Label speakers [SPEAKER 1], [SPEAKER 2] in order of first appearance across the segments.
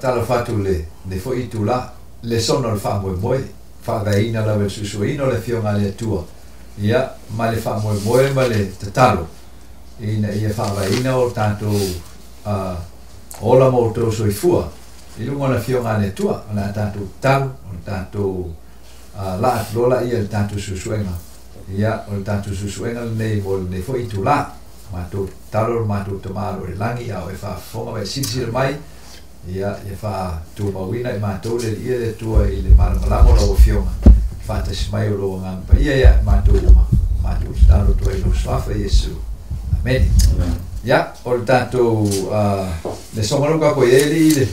[SPEAKER 1] tala fatu le fo i tula le sono le fa moe whakaina la susuina le fionga le tua ia ma le fa moe ma le tatalo ina ia whakaina o tātou ola mo tō soifua i lunga le fionga le tua o nā tātou tau o tātou la lola ia le tātou susuenga ia o le tātou susuenga nei mo le fo i tula mātou talo mātou tamaro e langi au e whafonga mai sisi mai ia fa tu mawina I mātou le ia le tua I le malamalamo lo fionga fatas mai o lo ngamba ia mātou talo tua I lo swafa Yesu amen ia o le tātou le songaruka ko ele le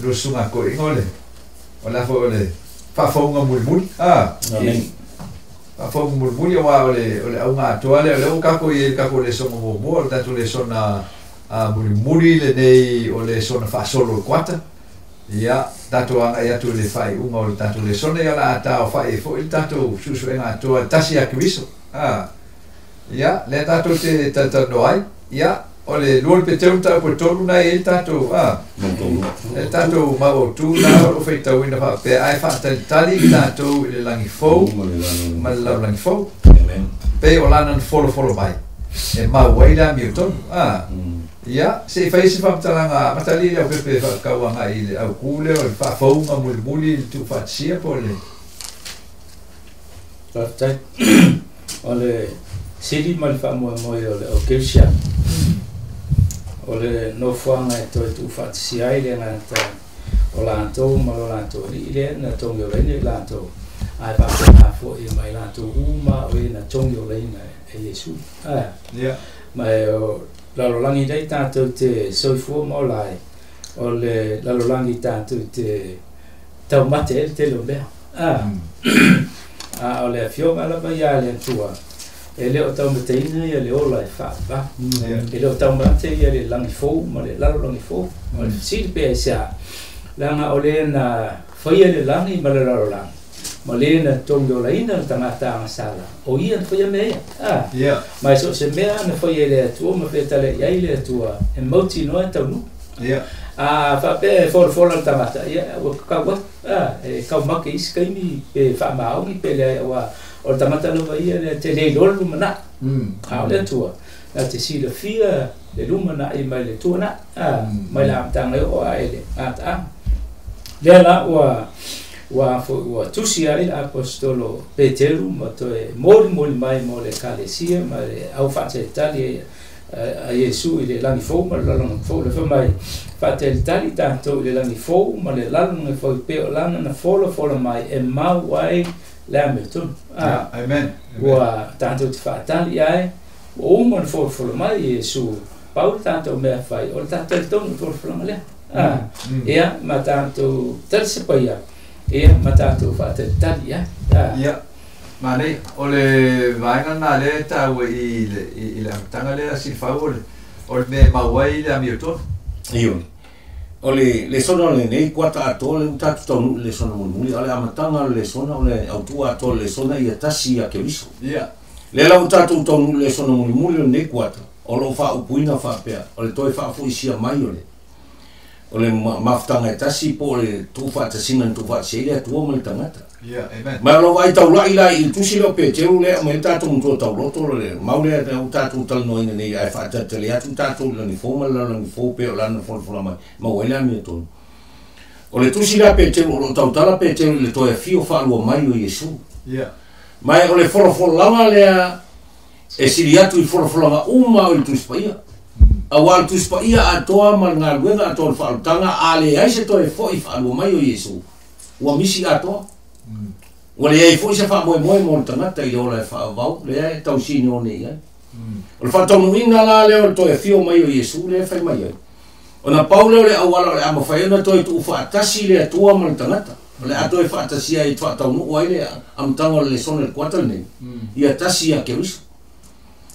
[SPEAKER 1] lo sunga ko ingole o la fo le whafonga mulmuli amen whafonga mulmuli o le au ngā toale o le o kako I kako le songa mo o le tātou le sona muri le nei o le sona fasolo kwata ia tato anga ia tu le fai unga o le tato le sona ia la ata o fai fo il tato susu enga toa tasi a kiwiso ia le tato te tata noai ia o le luol pe teu ta po tolu na il tato le tato ma o tu na o fai tau ina fa pe ai fa tali tato le langi fo ma le langi fo pe o lana folo mai e ma waila mi ton ia se fai se famtalanga matali au pepe kauanga I le au kule o fa faunga muli tu fatsia po le
[SPEAKER 2] tai o le sili mal fa mo o le o kelsia o le no fanga to tu fatsia ile na ta o la to ile na to yo le la to ai ba na fo I mai la to uma o na tong yo le na e Yesu
[SPEAKER 1] ia
[SPEAKER 2] mai o lalolangi dei tātou te soifua mo lai o le lalolangi tātou te taumate e te lo mea o le fionga lava ia le antua e le o taumateina ia le ola e whaapa e le o taumate ia le langi fou ma le lalolangi fou o le siri pia isa langa o le na whaia le langi ma le lalolangi ma le na tongo la ina tangata sala o ia foi mea mas o se mea na foi ele tua ma fetale ia ile tua e moti no ta nu fa pe for tangata ia o ka wa e ka ma ke is kai mi pe fa ma o mi pe le wa o tangata no vai ele te le lo mana ka le tua na te si le fia le lumana I mai le tua na mai la tanga o ele ata le la wa tusi ai apostolo Petero ma to e moli mai mo le kalesia ma le au fate tali a Yesu ile langi fo ma la langi fo le mai fate tali tanto ile langi fo ma le langi fo pe lana na folo mai e ma wai la metun
[SPEAKER 1] amen
[SPEAKER 2] wa tanto ti fatali ai o ma fo mai Yesu Paul tanto me fai o tanto ton fo mai ia ma tanto terse poi ia matatu fate tali
[SPEAKER 1] ia ma nei o le vainga na le ta I le tanga le si fa o me ma wai le amioton
[SPEAKER 3] io o le sono le nei quattro atole un tatto le sono muli ale amatanga le sono le autua atole le sono ia tasi a che viso
[SPEAKER 1] ia
[SPEAKER 3] le la un tatto ton le sono muli nei quattro o lo fa upuina fa pe o le toi fa fu sia mai o le maftanga tasi po le tufa tasinga tufa selia tua mo le tangata
[SPEAKER 1] amen
[SPEAKER 3] ma lo vai tau lai lai tu si lo Petero le mo tatu mo tau loto le maule le tatu tal no ina nei ai fa tele atu tatu le ni fo la ni fo pe la no fo mai ma wela mi to o le tu si la Petero lo tau tala Petero le to e fio fa lo mai o Yesu mai o le fo langa le e siliatu I fo langa uma o tu spaia awal tu spaia atoa mal ngalwenga atol faltanga ale ai se to e fo I fa lo mai o Yesu wa misi atoa wale ai fo se fa mo mo tangata I ola fa vau le tau sino nei o fa tau ina la le to e fio mai o Yesu le fa mai ona Paulo le awala le ama fa ina to tu fa tasi le tua mal tangata le ato e fa tasi ai fa tau no wai le am tango le son le kwata nei ia tasi a ke wis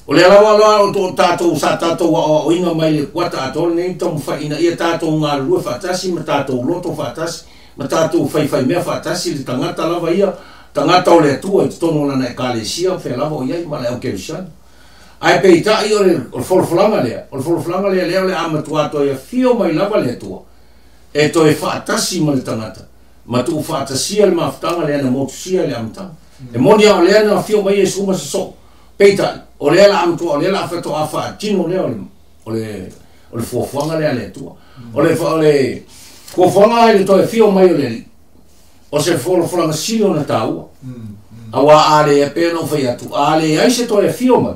[SPEAKER 3] o le ala to tato sa tato o inga mai le kwata ato nei tom fa ina ia tato nga lu fa tasi ma tato loto fa tasi ma tato fai mea fa tasi le tangata lava ia tangata o le tua I tono na e kalesia fe lava o ia ma le au kevisan ai pe ita I o folflanga le ama tua to ia fio mai lava le tua e toi whaatasi ma le tangata. Ma tu whaatasia le mafutanga le ana motusia le amtanga. E moni au le ana fio mai e suma sa so. Peita, o le ala amtua, o le ala awhato a whaatino le o le fuafuanga le ale tua. O le fuafuanga le toi fio mai o le li. O se wholofuranga silo na taua. Awa ale e pēno whai atu. Ale ai se toi fio mai.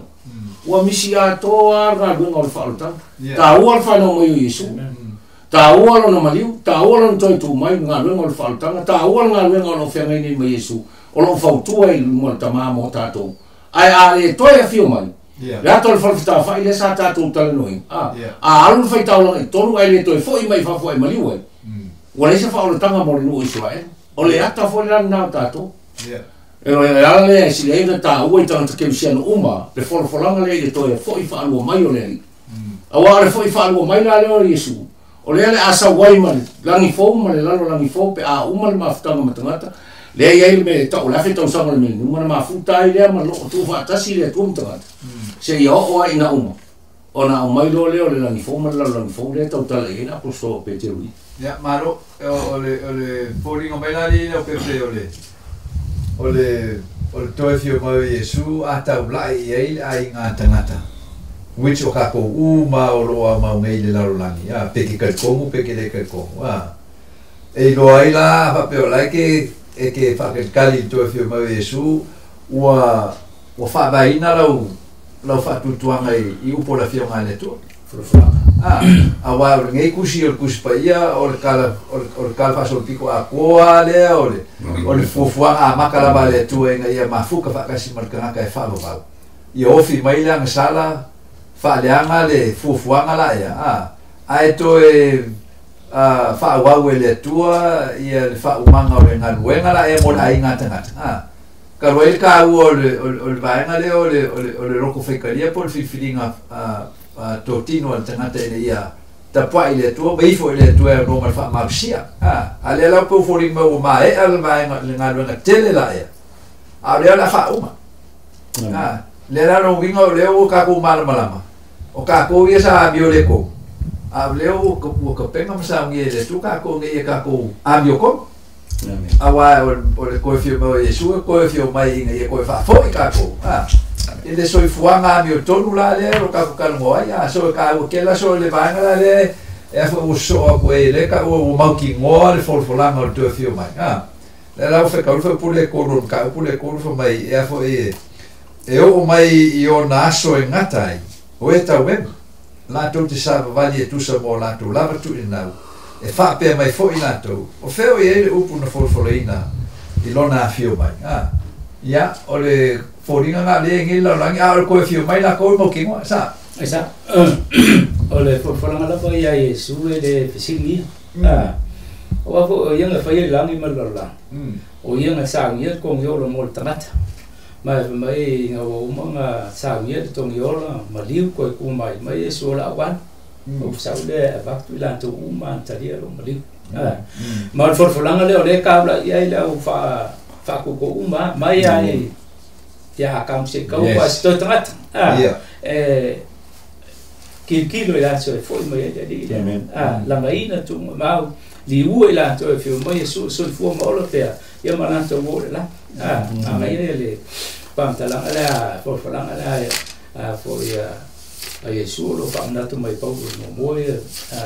[SPEAKER 3] Ua misi a toa ngā luenga o le whaalutanga. Tā ua le whanau mai o Yesu. Tā ua lo na maliu. Tā ua lo na toi tū mai ngā luenga o le whaalutanga. Tā ua ngā luenga o le whengai nei mai Yesu. O lo whautua i lumua le tamā mo tātou. Ai ale toi a fio mai. Rea toi le whalawhita whai le sa tātou tala noi. A alu le whai taulanga i tonu ai le toi fo i mai whafo ai maliu ai. Ua leisa whaalutanga mo le nuu Israel. O le ata fo le lana nao tātou. E o le ala lea si le eina tā ua i tangata keusiano uma, le wholofolanga lea le toe fo i whaalua mai o lea. Awa le fo i whaalua mai la leo Yesu. O lea le asa wai ma le langi fōu, ma le lalo langi fōu, pe a uma le mafutanga matangata. Lea iai le me tau lafe tau sanga le meni, uma le mafutai lea ma loko tu whaatasi lea tu matangata. Se ia o a ina uma. O na o mai lo leo le langi fōu, ma le lalo langi fōu lea tau tala e na aposto Peterui.
[SPEAKER 1] Ya, maro, o le fōringa mai la li o pepe o le toe fio mai Yesu a tau lai i eile ai ngā tangata. Which o kako uma o loa mau ngei le larolangi. Peke kaikongu, peke le kaikongu. E loa i la hape o lai e ke whakakali toe fio mai Yesu ua whaawaina lau whaatutuanga i upo la fio ngā le tua. Awa o ngei kusi o kusi pa ia o le kala fasol piko a koa lea o le fuafuanga a makalaba le tua inga ia mafuka whakasi marikangaka e whaavavau. I ofi mai lea ngasala whaaleanga le fuafuanga la ia. A e to e whaawau e le tua ia le whaumanga o le ngaruenga la e mo le ai ngata ngata. Ka roe ka au o le vaenga lea o le roko whaikaria po le whiwhiringa totino al tangata ele ia tapai le tua beifo le tua no mal fa marsia ale la po fori mo mai al mai le ngalo na tele la ia ale la fa uma le la no wingo le o ka ko mal malama o ka ko ia sa biole ko a le o ko penga masa ngi le tu ka ko ngi ka ko a bio ko awa o le ko fio mo Yesu ko fio mai ngi ko fa fo ka ko ele soi fuanga mi tonu la le o ka ka mo ya so ka o ke la so le vanga la le e fo o so ko ele ka o mau ki ngo le fol folanga o to fio mai le la o fe ka o fe pule ko ro ka pule ko ro mai e fo e o mai I o naso e ngatai o e ta web la to te sa vali e tu sa mo la to lava tu ina e fa pe mai fo ina to o fe o e upu na fol folina I lona fio mai ya o le fōringa ngā le ngi la rangi a ko fio mai la ko mo kingo sa
[SPEAKER 2] esa o le fōranga la pa ia Yesu e le fisili o wa fo ia nga fai langi ma la o ia nga sa ngia ko ngio lo mo tanata mai nga o nga sa ngia to ngio la ma liu ko ku mai Yesu la wan o sa le ba tu la to uma talia lo ma liu ma fōranga le o le ka la ia la fa ko uma mai ai ya kam se kau pas to tangat kilo ila so foi mai jadi la mai na tu mau li u ila to fi mai so fu mo lo te ya mana to mo la mai le pam tala ala for lang ala for ya Yesu lo pam na to mai pau mo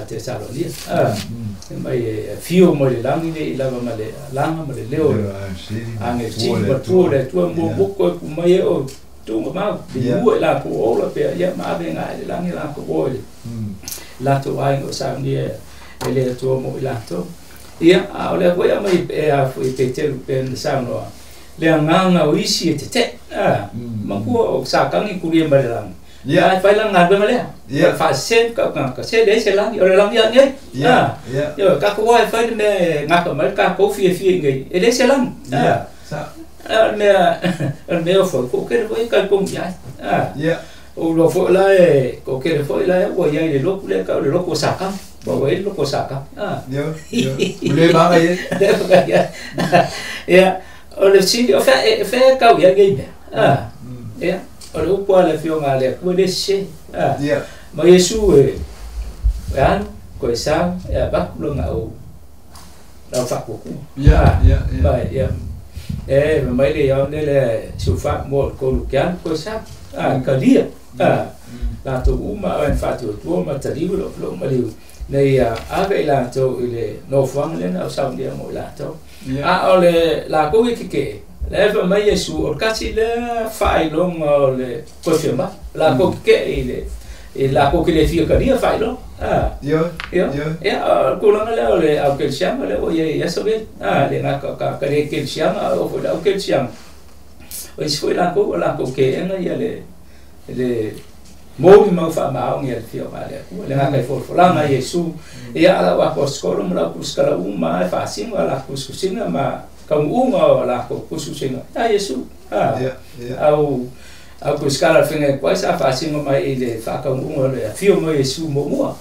[SPEAKER 2] te sa lo ni mai fio mo le lang ni ila ma le langa ma le leo ange ti ba tu le tu mo ko mai o tu ma li u la ko o la pe ya ma be nga le lang la ko o la to ai o sa ni ele tu mo ila to ia a le ko ya mai a fu pe te pen sa no le nga o isi te ma ko sa ka ni ku ri ma le lang ya phải là ngàn bên mà lẽ phải xem cả xe đấy xe lắm rồi làm gì nhé rồi các cô ấy phải để ngắt ở mấy các cô phi người đấy xe lắm mẹ phổi cô cái với cái công giải rồi phổi lại cô cái phổi lại của dây để lúc lấy cao để lúc cô sạc không bảo vậy lúc cô sạc không
[SPEAKER 1] lấy bao ngày
[SPEAKER 2] rồi xin phải cao vậy nghe ở đâu qua là phiêu ngà lẹ qua đây xe mà Giêsu rồi ăn coi sao bác luôn ngầu la fa ko
[SPEAKER 1] ya
[SPEAKER 2] ba ya mai le ya le su fa mo ko lu kan ko sa ka dia la to uma en fa tu ma tali lo ma liu nei ave la to ile no fang le na sa dia mo la to ole la ko ke le mai Yesu o kasi le fa long le ko firma la ko ke ile la ko ke le fia ka dia fa lo
[SPEAKER 1] yo
[SPEAKER 2] ko la le au ke siang le o ye so be le na ka le ke siang o fo la ke siang o is foi la ko ke en ya le mo mi fa ma on ya fia ma le na ka fo la na Yesu ya la wa ko skolo mo la ku skala uma fa sin wa la ku singa ma kaum unga la ko kususinga Yesu au ko skala finga kwa sa fa singa mai ile fa kaum unga le fio mo Yesu mo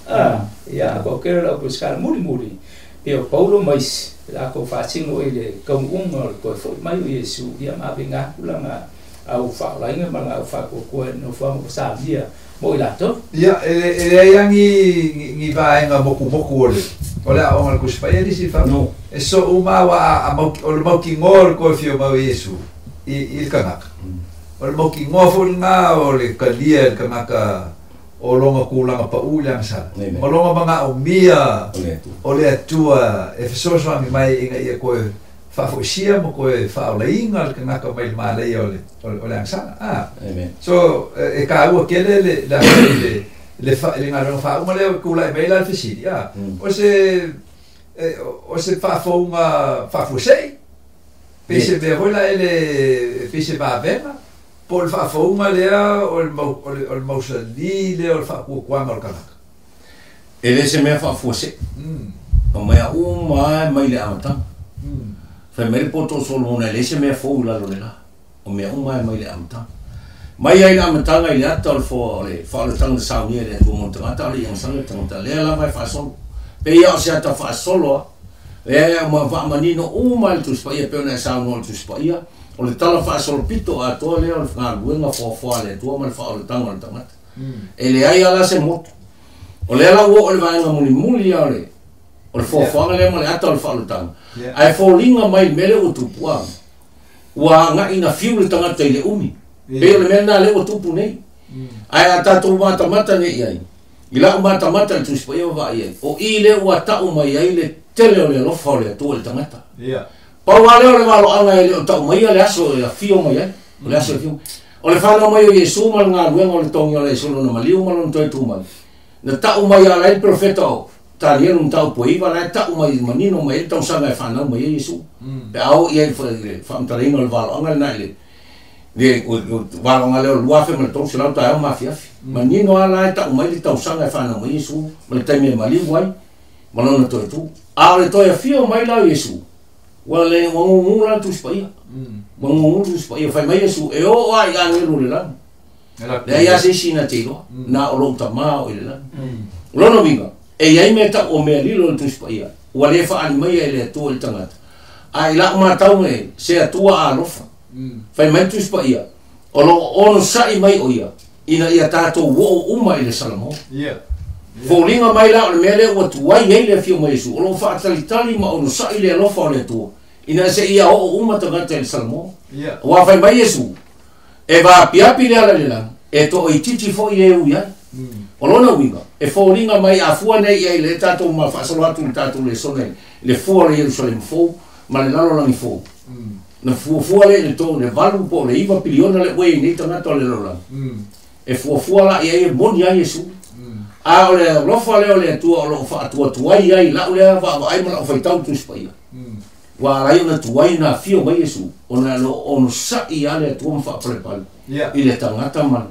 [SPEAKER 2] ya ko ke la ko skala muri e o Paulo mais la ko fa singa ile kaum unga ko fo mai Yesu ya ma binga ulanga au fa la inga ma fa ko no fa mo sa dia mo ila to
[SPEAKER 1] ya yang ngi va nga moku ole a onga kus pai si fa
[SPEAKER 3] no
[SPEAKER 1] eso uma wa o mo ki ngol ko fio ma Yesu il kanak o mo ki ngoful nga o le kalia kanaka o longa kulanga pa ulang sa o longa mga umia o le tua e so mi mai inga ia ko fa fo sia mo ko fa o inga kanaka mai male o le sa so e ka u ke le le fa le ngalo fa uma le kula e bela fisi ya o se fa fo uma fa fo sei pese be rola ele pese ba vena por fa fo uma le o mo sali le o fa ku kwa mal kana
[SPEAKER 3] ele se me fa fo sei o me uma mai le amata fa me poto solo una le se me fo la lo la o me uma mai le amata mai ai na matanga i ata fo le fa le tanga sa ni le ko monta ata le yang sanga tanga le la vai fa sol pe ia se ata fa solo e ma va manino uma tu spa ia pe na sa no tu spa ia o le tala fa sol pito a to le o fa buenga fo le tu ma fa le tanga tanga e le ai ala se moto o le la o le vai nga muli ia le o le fo le ma le ata fa le tanga ai fo linga mai mele o tu puang wa nga ina fiu le tanga te le umi pe le mena le o tupu nei ai ata tu mata nei ai ila mata tu spa ia va ia o ile o ata o mai ai le tele o le lo fa le tu le tangata pa wale o le valo anga ile o ta mai le aso le fio mai ai le aso fio o le fa no mai o Yesu mal nga luenga o le tongi o le solo no maliu mal no toi tu mai na ta o mai ala il profeta o ta rie un tau po iva la ta o mai manino mai tau sanga fa no mai Yesu pe au ia fa mtaringa o le valo anga na ile le o valo ngale o luafe me tau sila ta ma fiafi manino ala ta o mai tau sanga fa no mai Yesu me tai me mali wai malona to tu a le to ia fio mai la Yesu wale wangu la tu spa ia wangu tu spa ia fa mai Yesu e o ai angelo le la le ia se sina tilo na o lo ta ma o le la lo no vinga e ia me ta o me lilo tu spa ia wale fa ani mai le to le tangata ai la ma tau me se atua a lofa fai mai tu spa ia o lo ono sai mai o ia ina ia tato wo uma ile salamo fo linga mai la o mele o tuai ele fio mai Yesu o lo fa tali ma ono sai le lo fa le tu ina se ia o uma tanga te salamo wa fai mai Yesu e va piapi le ala le la e to i titi fo ile u ia o lo na winga e fo linga mai a fua nei ia le tato ma fa solo atu tato le sone le fo le Jerusalem fo ma le lalo langi fo na fua le to le valu po le iva piliona le we ni tanga to le lola e fua la ia e moni ai Yesu a ole lo fa le tu lo fa tu ai ai la ole va ai ma fa tau tu spa ia wa ai na tu ai na fio mai Yesu ona lo on sa ia le tu fa prepal ile tangata man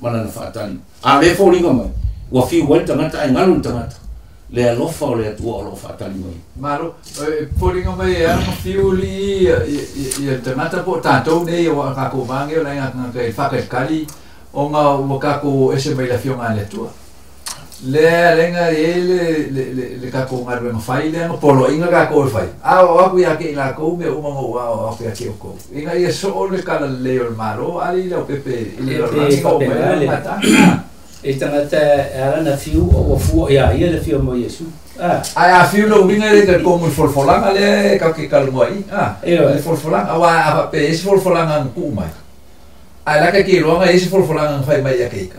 [SPEAKER 3] mana na fa tali a le fo linga mai wa fi wa tangata ai ngalu tangata le lo fa le tu lo fa tali mai
[SPEAKER 1] malo fo linga mai e ma fiuli ia tangata po tanto nei wa ka ko bange la nga ka fa ka kali o nga wa ka ko ese mai la fio nga le tu le lenga le ka ko ngar me fai le no polo inga ka ko fai a o ku ya ke la ko me uma mo wa o ke ke ko inga ye so le ka le o malo ali le pepe ile ko me mata
[SPEAKER 2] e tangata era na fiu o fu ya ia le fiu mo Yesu
[SPEAKER 1] ai a fiu lo winga le ka ko mo folfolanga le ka ke kalmoi le folfolanga awa a pe ese folfolanga ku mai ai la ka ke longa ese folfolanga fai mai ya ke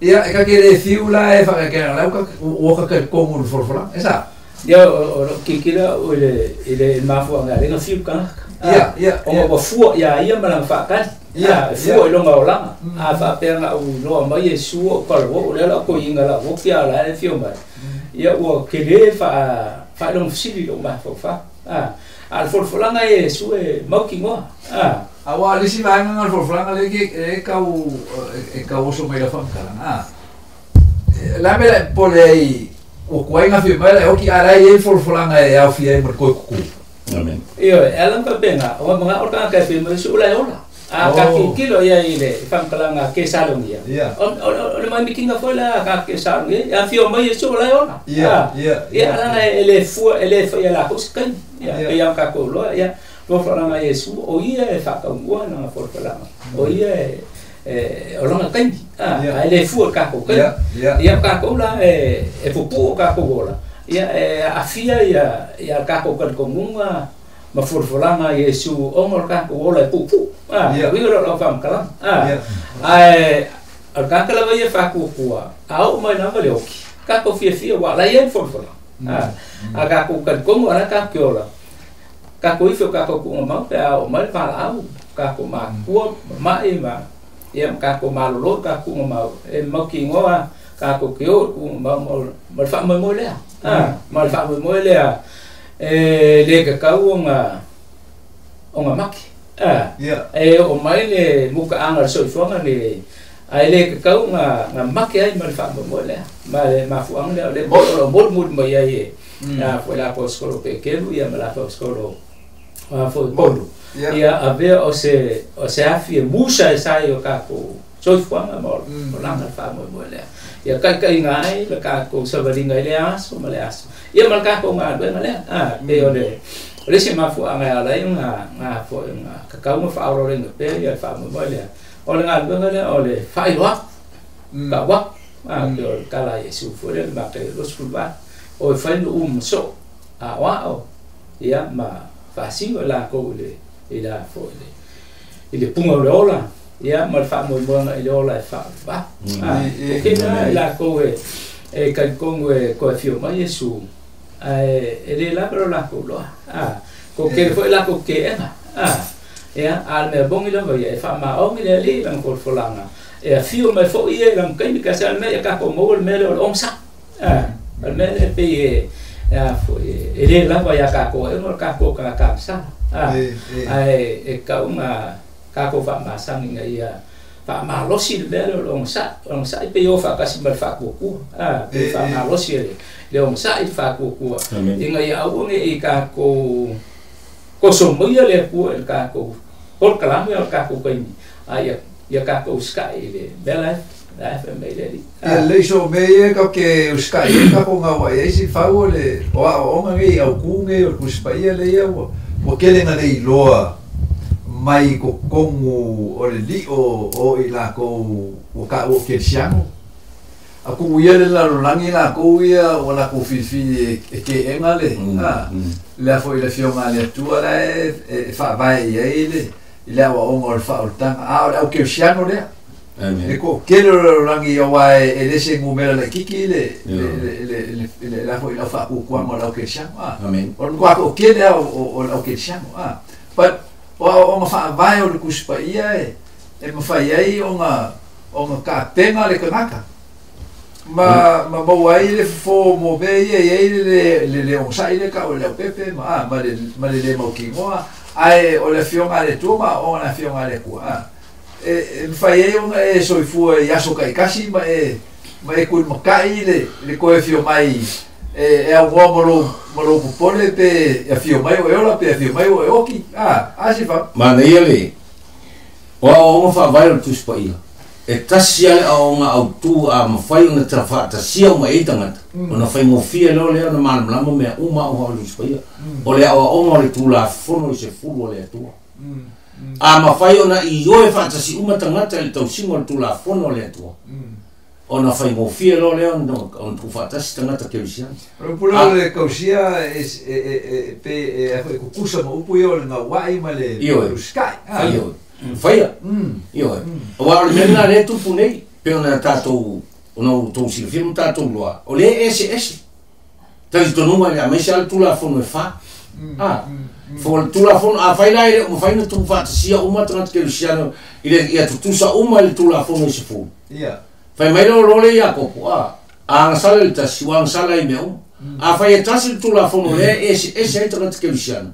[SPEAKER 1] ia ka ke le fiu la e fa ka la o ka ko mo folfolanga esa
[SPEAKER 2] ia o kikira o le mafu nga le fiu ka
[SPEAKER 1] ia
[SPEAKER 2] o fu ia malang fa kan ia fu lo nga ola a fa pe nga o lo mai Yesu o ka lo le la ko inga la o kia la e fiu mai ia o ke le fa lo fsili lo ma fa al folfolanga Yesu e mau ki ngoa
[SPEAKER 1] awa le si vai ngal folfolanga le ke ka o so mai la fa ka la me pole o kuai nga fi mai o ki ara e folfolanga e au fi e mar ko ku
[SPEAKER 3] amen
[SPEAKER 2] io ela pa benga o mga orka ka fi mai su la ola ka kilo ia ile fam kalanga ke salong ia o mai mikinga fola ka ke salong ia fi o mai su la ola ia ala ele fu ia la ko skan ia ka ko lo ia lo falanga Yesu o ia e fa ka ngua na folfolanga o ia o longa kan ele fu ka ko kan ia ka ko la e pupu ka ko bola ia afia ia ka ko kan ko ngunga ma folfolanga Yesu o ngor ka ko bola pupu wi lo fam kala ai al ka kala ia fa ko kua au mai na vale oki ka ko fia wa la ia folfolanga ka ko kan ko ngora ka kiola ka ko ifo ka ko ma pa o mai fa au ka ko ma ko ma e ma ia ka ko ma lo ka ko ma e ma ki ngoa ka ko kio ma fa mo le ma fa mo le le ka o nga maki o mai le mu ka anga so fonga le ai le ka nga maki ai ma fa mo le ma fu ang le mo mo ia foi lá para o escola pequeno ia lá para o escola foi bolo ia ave o se afie musa sai o kako so fuanga mo langa fa mo le ia kai ngai le kako sabaringa le aso male aso ia mal kako nga be male e ole se ma fu anga ala nga fo nga kakau mo fa oro le pe ia fa mo le ole nga be ngale ole fa iwa ka wa ke kala Yesu fo le ma ke lo skulba o fa no so wa o ia ma fa singo la ko le ila fo ile punga le ola ia mal fa mo ile ola fa ba ke na la ko e kan ko ko fio ma Yesu ele la pero la ko lo ko ke fo la ko ke ia al me bon ile va ia fa ma o ile li lan ko folanga e fio me fo ia lan kai ka sa me ka ko mo me le on sa al me pe fo ele la va ya ka ko e no ka ko ka sa ai ka ka ko fa ma sang ia fa ma lo si le long sa pe yo fa ka si mal fa ko fa ma lo si le long sa i fa ko inga ia o nge ka ko so mo ia le ku el ka ko por kala me el ka ko ni ai ia ka ko sky le bela la fa me le
[SPEAKER 1] le so me ka ke sky ka ko nga wa e si fa o le o nge au ku nge o ku spa ia le ia o kele nga nei loa mai ko kongu o le li o ila ko o ka o ke siamo a ku ia le la langi la ko ia o la ko fifi ke engale le fo ile fio ngale tu ala e fa vai ile wa o ngol fa o tang o ke siamo le e ko kele langi o wa e le se ngumela le kiki le la fo ile fa ku kwa mo la ke siamo
[SPEAKER 3] amen
[SPEAKER 1] o kwa ko kele o ke siamo but o nga fa vai o ku spa ia e ma fa ia o nga ka penga le kanaka ma bo ai le fo mo be ia le o sai le ka o le pepe ma le mo ki mo ai o le fiona le tuma o na fiona le ku e fa ia o e so fu ia so kai kasi ma ku mo kai le ko e fio mai e a mo pole pe a fio mai o ela pe a fio mai o oki si fa
[SPEAKER 3] ma nei ele o fa vai o tu spa ia e tasia le o nga au tu a ma fai na trafa tasia o mai tanga o na fai mo fia lo le na mal mala me uma o lu spa ia o le o le tu la fono se fu le tu a ma fai ona I o e fa tasi uma tanga le tau singo tu la fono le tu ona fai mo fia lo le on tu fatas tangata kelisian
[SPEAKER 1] Pula le kausia pe kukusa mo upu yo nga wai male sky.
[SPEAKER 3] Faia. Io. Wa le mena le tu punei pe ona tato ona tu si film tato loa. O le esse. Tal to no ma me sal tu la fono fa. For tu la fono a fai la mo fai no tu fasia uma tangata kelisian ile ia tu sa uma le tu la fono se fu.
[SPEAKER 1] Ia.
[SPEAKER 3] Fai mai lo le ia ko ang sala le tasi wang sala i meu a fai tasi tu la fono le ese tangata kelisian.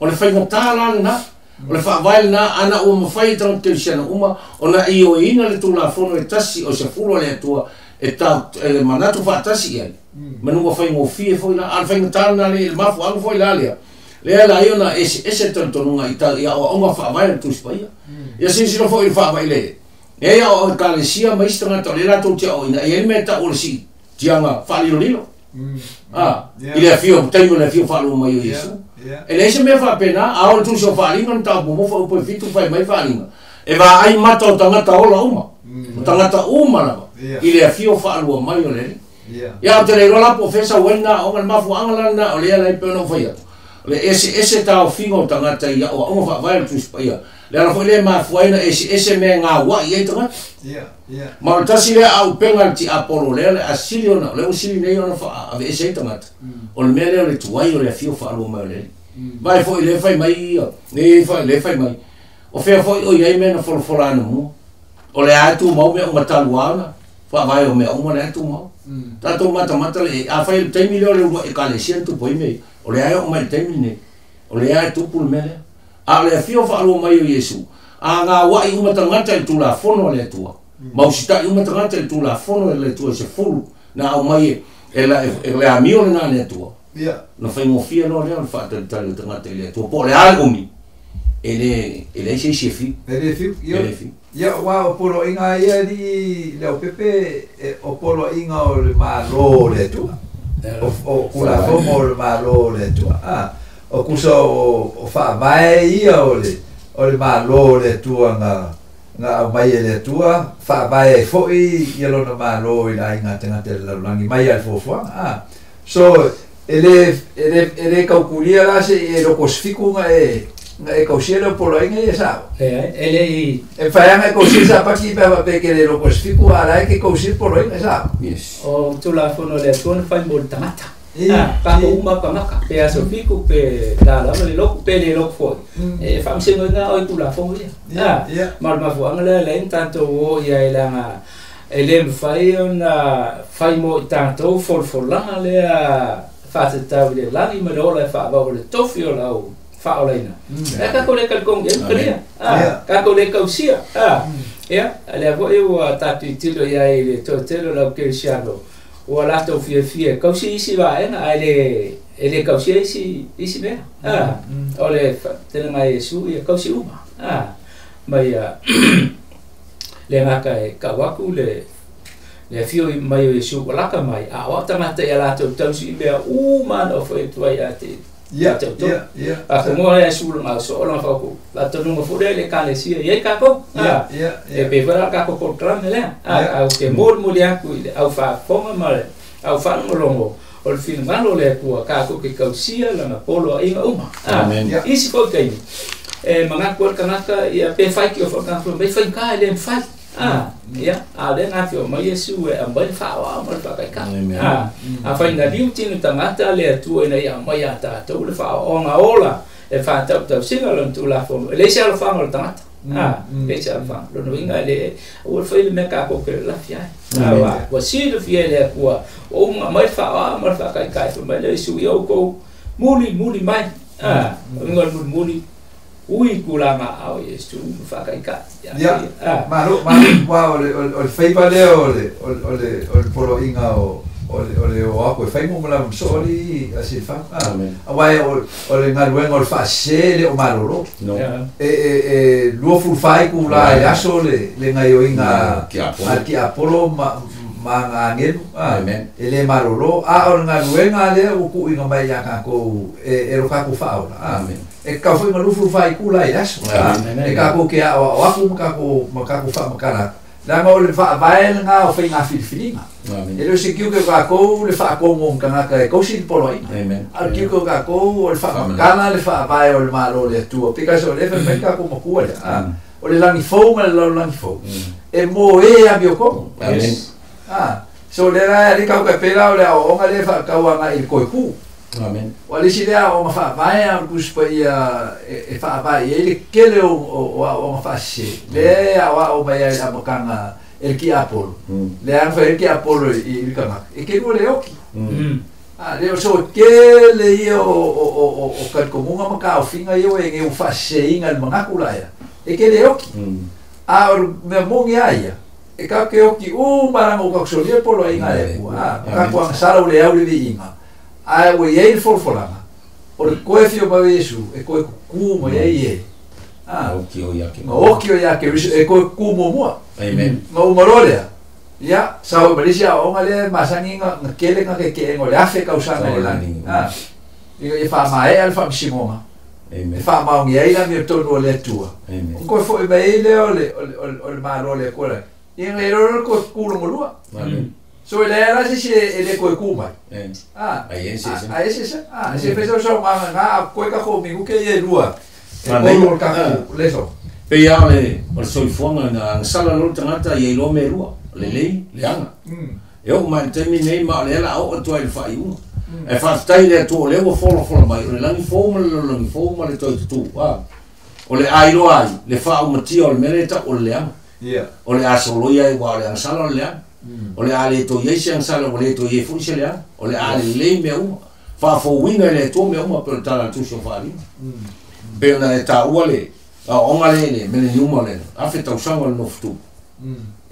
[SPEAKER 3] O le fai ngata la na o le whaavaile na ana ua mawhai tanga kelisiana uma o na i o ina le tula fono e tasi o se fulo le atua e tau e manatu whaatasi iai manu wa whai ngofie foi na ala whai ngatala na le mafu angu foi la lea lea la io na ese tonunga i tau ia o onga whaavaile tu spaia ia sinsino foi i whaavaile e ia o kalesia maistanga to le rato tia o ina e me ta o le si tianga whalilo lilo i le afio taimu le afio whalo mai o Yesu e le se me fa pena a o tu so faringa no ta mo fa o fitu fa mai faringa e va ai mata o tangata ola uma o tangata uma na i le afio fa lo mai o le ia te le rola profesa wenga o ma fu angala na o le ala pe no fa ia le ese ta o fingo tangata ia o fa vai tu ia le ala fo le ma fu ina ese me nga wa ia tanga ma ta si le au penalty apolo le asilio na le usili nei ona fa ave ese tangata o le mele o le tuai o le afio fa lo mai le vai foi le fai mai ne fai le fai mai o fe foi o ia mena for forano mo o le atu mau me uma taluana fa vai o me uma le atu mau tato mata le a fai te milio le e kale siento poi me o le ai o mai te mine o le ai tu pul mele a le afio fa lo mai o Yesu a nga wa i uma tangata i tu la fono le tua mau sita i uma tangata i tu la fono le tua se fulu na o mai e la amio na le tua no fai mo fia no le fa tal tangata le tua po le algo mi ele se chefi
[SPEAKER 1] ia wa o polo inga ia di le o pepe o polo inga o le malo le tua o kula como le malo le tua o kusa o fa vai ia o le malo le tua nga mai le tua fa vai foi ia lo na malo ila inga tanga te la langi mai al fo so ele calculia la se lo cosifico e causiero por aí e sa
[SPEAKER 2] ele
[SPEAKER 1] e fai nga cosisa pa ki pa que lo cosifico ala que causir por aí sa
[SPEAKER 2] o tu la fono le ton fai moltata ka uma ka maka pe aso fico pe la le lo pe le lo fo e fam se nga o tu la fono ia mal ma fo le tanto o ia ela nga ele fai una fai mo tanto for la le fa se tavole la ni mo le fa va le tofio la o fa olaina ka ko le kalkong e kria ka ko le kausia ia ale vo eu tatu tilo ia ile to telo la ke siano o la to fie kausi si va ele kausia si me ole tele mai su ia kausi uma mai le ngaka e kawaku le fio mai o su la ka mai a o tamata ia la to si be man of it vai ate a como é sul ma so la fa ko la to no fo le kalesia ye ka ko e pe vera ka ko tram le a ke mol molia ku au fa foma male au fa no longo o fin malo le ku ka ko ke kausia la na polo ai uma isi ko kai e manga ko kanaka ia pe fa ki o fa kan me fa ka le fa ale nga fio mai Yesu e ambai fa wa mal fa kai ka a fa na diu tinu tangata le tu e ia mai ata to le fa o nga ola e fa ta singa lo tu la fo le se al fa mal tangata le se al fa lo no inga le o fa le meka ko ke la fia wa si le fia le ku o nga mai fa wa mal fa kai kai fo mai le Yesu yo ko muli mai ngol muli ui kulama au Yesu fa kai ka
[SPEAKER 1] malu wa o fai vale o polo inga o ako fai mo la soli asi fa wa o le ngaluenga o fa sele o malolo e lo fu fai ku la ya sole le ngayo inga ki apolo ma ngel ele malolo a o ngaluenga le o ku inga mai ya ka ko e ro ka ku fa e ka foi malufu fai kula i aso e ka ko ke a aku ka ko fa makana Langa o le whaavae ngā o whai ngā whiriwhiringa. E reo se kiu ke kākou le whaakongo ngaka e kousi polo ina. Al kiu ke kākou o le whaakana le whaavae o le mālo le atua. Pika so le whai kākou makua le. O le langi fou ma le lau langi fou. E mō e abi o kongo. So le rai ali kau kai pera o le au onga le whaakaua i le koe kū. O alisi lea o ma whaavae a kuspa ia e whaavae e le kele o ma whaase. Le o mai a makanga e ki apolo. Le anfa e ki apolo i rikanga. E ke nua le oki. Le o so kele ia o katkomunga maka o finga ia o e nge u whaase inga le mangaku laia. E ke le oki. A o mea mongi aia. E ka ke oki maranga o kaksolia polo a inga le kua. Ka kua ngasara o le au le vi inga. Ai o ye il folfolanga. O le koe fio ma Yesu e koe ku mo ye.
[SPEAKER 3] Oki o yake.
[SPEAKER 1] Oki o yake e koe ku mo mo.
[SPEAKER 3] Amen.
[SPEAKER 1] Ma o marolea. Ya, sa o Malaysia o ngale masangi nga kele nga ke ngole afe ka usanga le lani. E fa mai al fa msimonga.
[SPEAKER 3] Amen.
[SPEAKER 1] E fa ma ngi ai la mi tonu le tua.
[SPEAKER 3] Amen.
[SPEAKER 1] Ko fo e mai le o le marole ko la. E ngero ko ku lo ngolua.
[SPEAKER 3] Amen.
[SPEAKER 1] So ele era se ele koe kuma.
[SPEAKER 3] Ai ese.
[SPEAKER 1] Ai ese. Se fez o manga nga koe ka ko mingu ke ye lua. E ko ka leso.
[SPEAKER 3] Pe ia o soifonga na sala lo tangata ye lo me lua. Le anga. E o mai temi nei ma le la o to il fai uno. E fa stai le to le o folo mai le langi fo le to tu. O le ai lo ai le fa o mati o le mereta o le anga. O le asolo ia igual le sala le anga. O le ale to yesi ang sala o le to ye fu sele o le ale le me uma fa fo winga le to me uma per tala tu so fali per na ta wale o ngale le me le uma le afeta usanga no ftu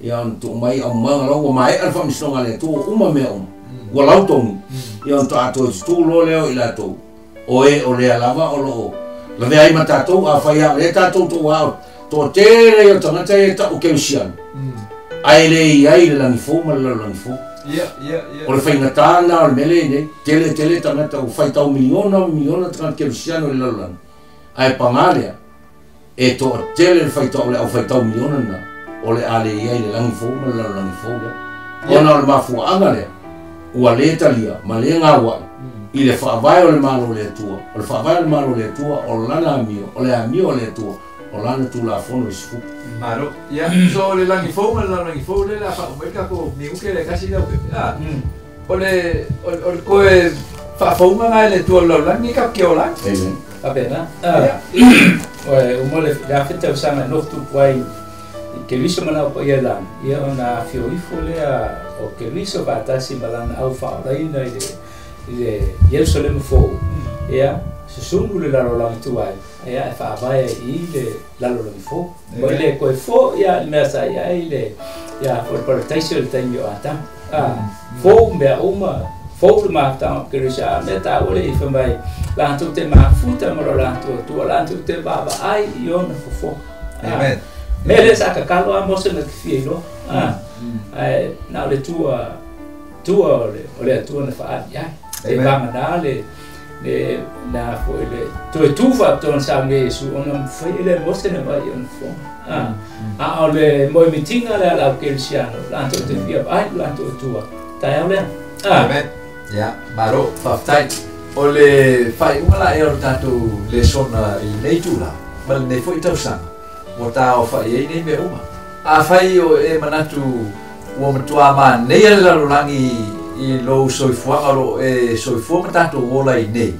[SPEAKER 3] ia to mai o manga lo mai al fam so ngale to uma me wa lauton ia to ato tu lo le o ila to o le alava o lo la ve ai mata to a fa ia le ta to wa to tere yo to na te ta o kelsian ai le langi fo ma le langi fo. O le whainga tāna o le mele ne, tele tangata o whai tau miliona tanga ke lusiano le lalang. Ai pangalea, e to tele le whai tau le au whai tau miliona na, o le ale iai le langi fo ma le langi fo le. Ona o le mafuanga lea, ua le talia, ma le ngā wai, i le whaavai o le malo le atua, o le whaavai o le malo le atua, o le lana amio, o le amio le atua, o lana tu la fono sifu.
[SPEAKER 1] Maro, ya, so le langi fo le la fa o merka ko mi uke le kasi la o le koe fa fo nga le tu lo langi ka ke ola.
[SPEAKER 3] Amen.
[SPEAKER 2] Apena. O mo le la fete usanga no tu wai ke viso mana o ia la. Ia ona fio i fo le o ke viso va tasi balana au fa la ina ile Jerusalem fo. Ia se sungu le lalo langi tu ai. Ia fa vai i le lalo langi fo. Mo le koe fo ia me sa ia ile ia for protection thing yo ata. Fo me uma fo le ma ta ke risha me ta ole i fa mai la tu te ma futa mo la tu la tu te baba ai yo na fo.
[SPEAKER 1] Amen.
[SPEAKER 2] Me le sa ka kalo a mo se na fielo. Ai na le tu ole tu na fa ia. E va mandale le na foi le tu fa ton sangue su on foi le mostre na vai on fo ole moi mitinga la kelsiano la to te via ai la to tua ta ole
[SPEAKER 1] amen ya maro fa tai ole fai uma la e tato le sona i nei tula mal ne foi tau sang mo ta o fai e nei me uma a fai o e manatu o matua ma nei la langi i lo soifuanga lo e soifuanga tato ola i nei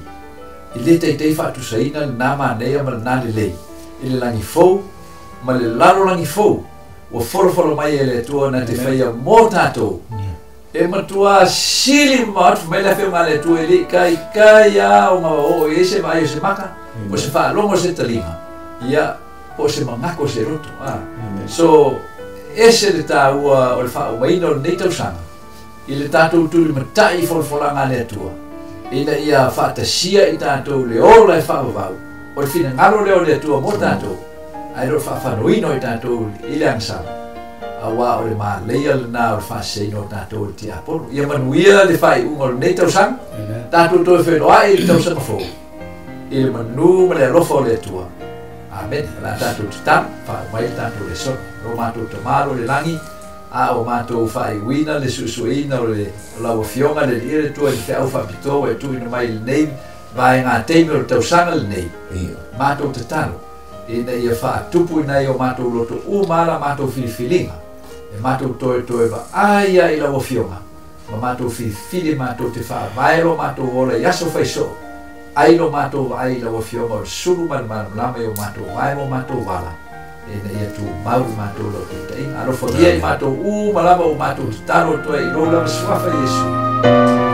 [SPEAKER 1] i le te fatu saina na ma nei ma na le i le langi fo ma le lalo langi fo o folo mai ele tua na te faia mo tato e matua sili mat me la fe male tu ele kai ya o ma o ese vai se maka o se fa longo se talinga ia o se mangako se roto so ese le ta o le fa o mai no nei tau sanga i le tātou tuli matai folfolanga le atua. Ina ia whātasia i tātou le ola e whāwawau. O le whina ngaro leo le atua mo tātou. Ai ro whawhanuino i tātou i le angsama. A wā o le mā leia le nā o le whāseino tātou le tia apolo. Ia manuia le whai ungo le nei tau sang. Tātou toi whenua i le tau sanga fō. I le manu ma le alofa o le atua. Amen. La tātou tata, whaumai tātou le son. O mātou tamaro le langi, a o mātou whaiwina le susuina o le lawa fionga le lire tua i whiau whapito e tu ina mai le nei, vai ngā teime o tausanga le nei. Mātou tataro. Ina ia whaatupu ina i o mātou loto mala mātou filifilinga. E mātou toe wa aia i lawa fionga. Ma mātou filifili mātou te whaavaelo mātou ola i aso whaiso. Ailo mātou ai lawa fionga o suru man lama i o mātou vaimo mātou wala. Ina ia tu mauri mātou loto te inga. Alo whagia i mātou malama o mātou tataro toe i rola masuafa Yesu.